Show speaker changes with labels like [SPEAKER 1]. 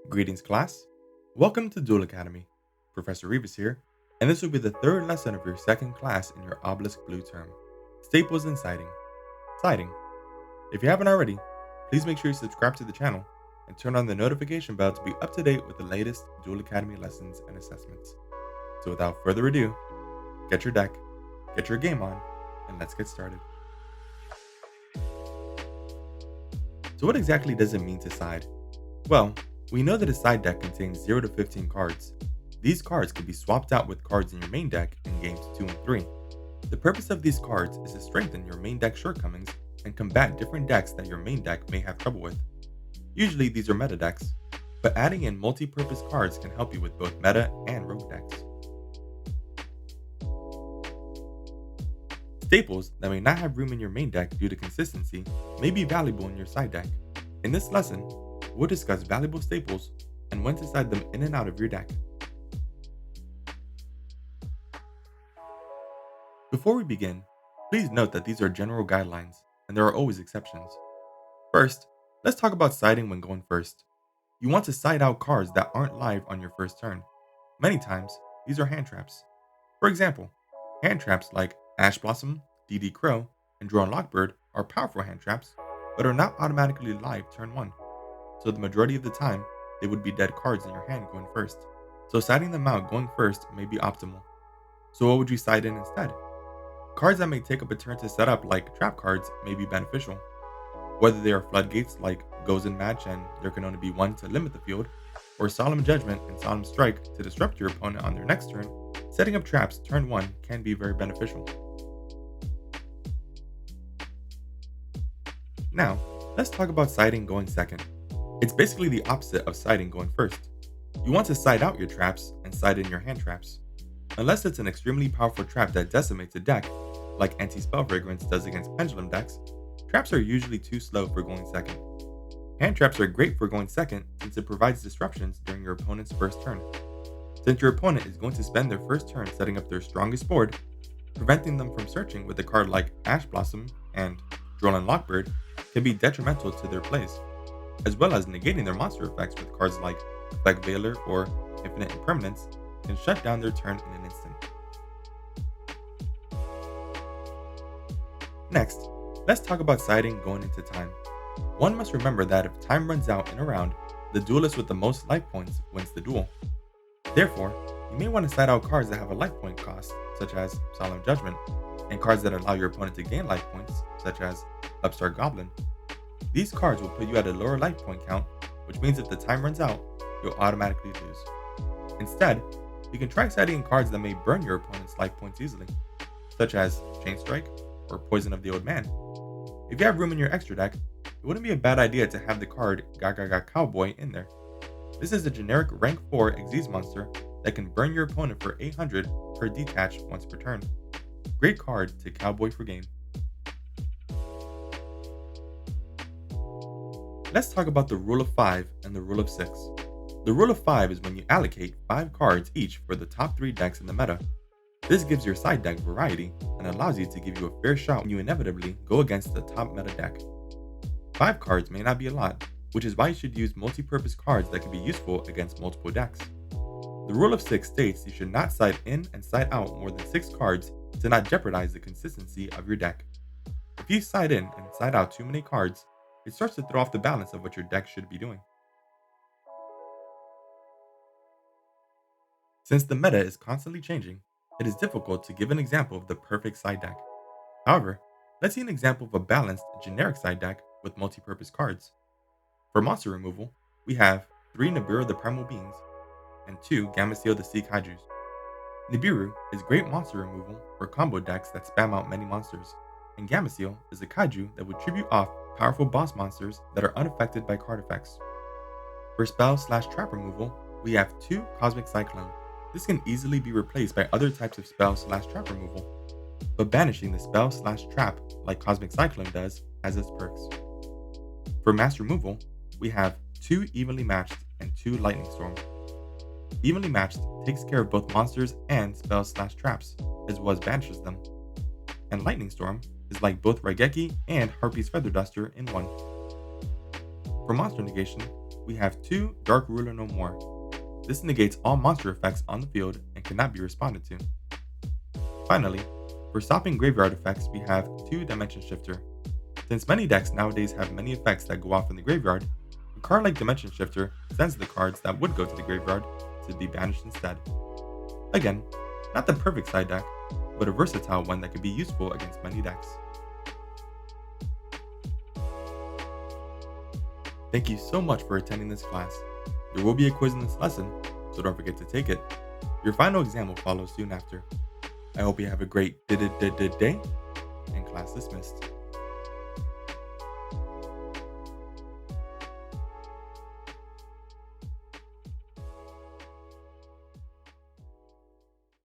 [SPEAKER 1] Greetings, class. Welcome to Duel Academy. Professor Rivas here, and this will be the third lesson of your second class in your Obelisk Blue term, Staples and Siding. Siding. If you haven't already, please make sure you subscribe to the channel and turn on the notification bell to be up to date with the latest Duel Academy lessons and assessments. So without further ado, get your deck, get your game on, and let's get started. So what exactly does it mean to side? Well, we know that a side deck contains 0 to 15 cards. These cards can be swapped out with cards in your main deck in games 2 and 3. The purpose of these cards is to strengthen your main deck shortcomings and combat different decks that your main deck may have trouble with. Usually these are meta decks, but adding in multi-purpose cards can help you with both meta and rogue decks. Staples that may not have room in your main deck due to consistency may be valuable in your side deck. In this lesson, we'll discuss valuable staples and when to side them in and out of your deck. Before we begin, please note that these are general guidelines and there are always exceptions. First, let's talk about siding when going first. You want to side out cards that aren't live on your first turn. Many times, these are hand traps. For example, hand traps like Ash Blossom, DD Crow, and Draw Lockbird are powerful hand traps, but are not automatically live turn 1. So the majority of the time, they would be dead cards in your hand going first. So siding them out going first may be optimal. So what would you side in instead? Cards that may take up a turn to set up like trap cards may be beneficial. Whether they are floodgates like Goes in Match and there can only be one to limit the field, or Solemn Judgment and Solemn Strike to disrupt your opponent on their next turn, setting up traps turn 1 can be very beneficial. Now, let's talk about siding going second. It's basically the opposite of siding going first. You want to side out your traps and side in your hand traps. Unless it's an extremely powerful trap that decimates a deck, like Anti-Spell Fragrance does against pendulum decks, traps are usually too slow for going second. Hand traps are great for going second since it provides disruptions during your opponent's first turn. Since your opponent is going to spend their first turn setting up their strongest board, preventing them from searching with a card like Ash Blossom and Droll and Lockbird can be detrimental to their plays, as well as negating their monster effects with cards like Effect Veiler or Infinite Impermanence can shut down their turn in an instant. Next, let's talk about siding going into time. One must remember that if time runs out in a round, the duelist with the most life points wins the duel. Therefore, you may want to side out cards that have a life point cost, such as Solemn Judgment, and cards that allow your opponent to gain life points, such as Upstart Goblin. These cards will put you at a lower life point count, which means if the time runs out, you'll automatically lose. Instead, you can try siding cards that may burn your opponent's life points easily, such as Chain Strike or Poison of the Old Man. If you have room in your extra deck, it wouldn't be a bad idea to have the card Gaga Cowboy in there. This is a generic rank 4 Xyz monster that can burn your opponent for 800 per detach once per turn. Great card to Cowboy for game. Let's talk about the rule of 5 and the rule of 6. The rule of 5 is when you allocate 5 cards each for the top 3 decks in the meta. This gives your side deck variety and allows you to give you a fair shot when you inevitably go against the top meta deck. 5 cards may not be a lot, which is why you should use multi-purpose cards that can be useful against multiple decks. The rule of 6 states you should not side in and side out more than 6 cards to not jeopardize the consistency of your deck. If you side in and side out too many cards, it starts to throw off the balance of what your deck should be doing. Since the meta is constantly changing, it is difficult to give an example of the perfect side deck. However, let's see an example of a balanced, generic side deck with multi-purpose cards. For monster removal, we have 3 Nibiru the Primal Beings and 2 Gameciel the Sea Kaijus. Nibiru is great monster removal for combo decks that spam out many monsters, and Gameciel is a kaiju that would tribute off powerful boss monsters that are unaffected by card effects. For spell/trap removal, we have 2 Cosmic Cyclone. This can easily be replaced by other types of spell/trap removal, but banishing the spell/trap like Cosmic Cyclone does has its perks. For mass removal, we have 2 Evenly Matched and 2 Lightning Storm. Evenly Matched takes care of both monsters and spells/traps, as well as banishes them. And Lightning Storm is like both Raigeki and Harpy's Feather Duster in one. For monster negation, we have 2 Dark Ruler No More. This negates all monster effects on the field and cannot be responded to. Finally, for stopping graveyard effects, we have 2 Dimension Shifter. Since many decks nowadays have many effects that go off in the graveyard, a card like Dimension Shifter sends the cards that would go to the graveyard to be banished instead. Again, not the perfect side deck, but a versatile one that can be useful against many decks. Thank you so much for attending this class. There will be a quiz in this lesson, so don't forget to take it. Your final exam will follow soon after. I hope you have a great day, and class dismissed.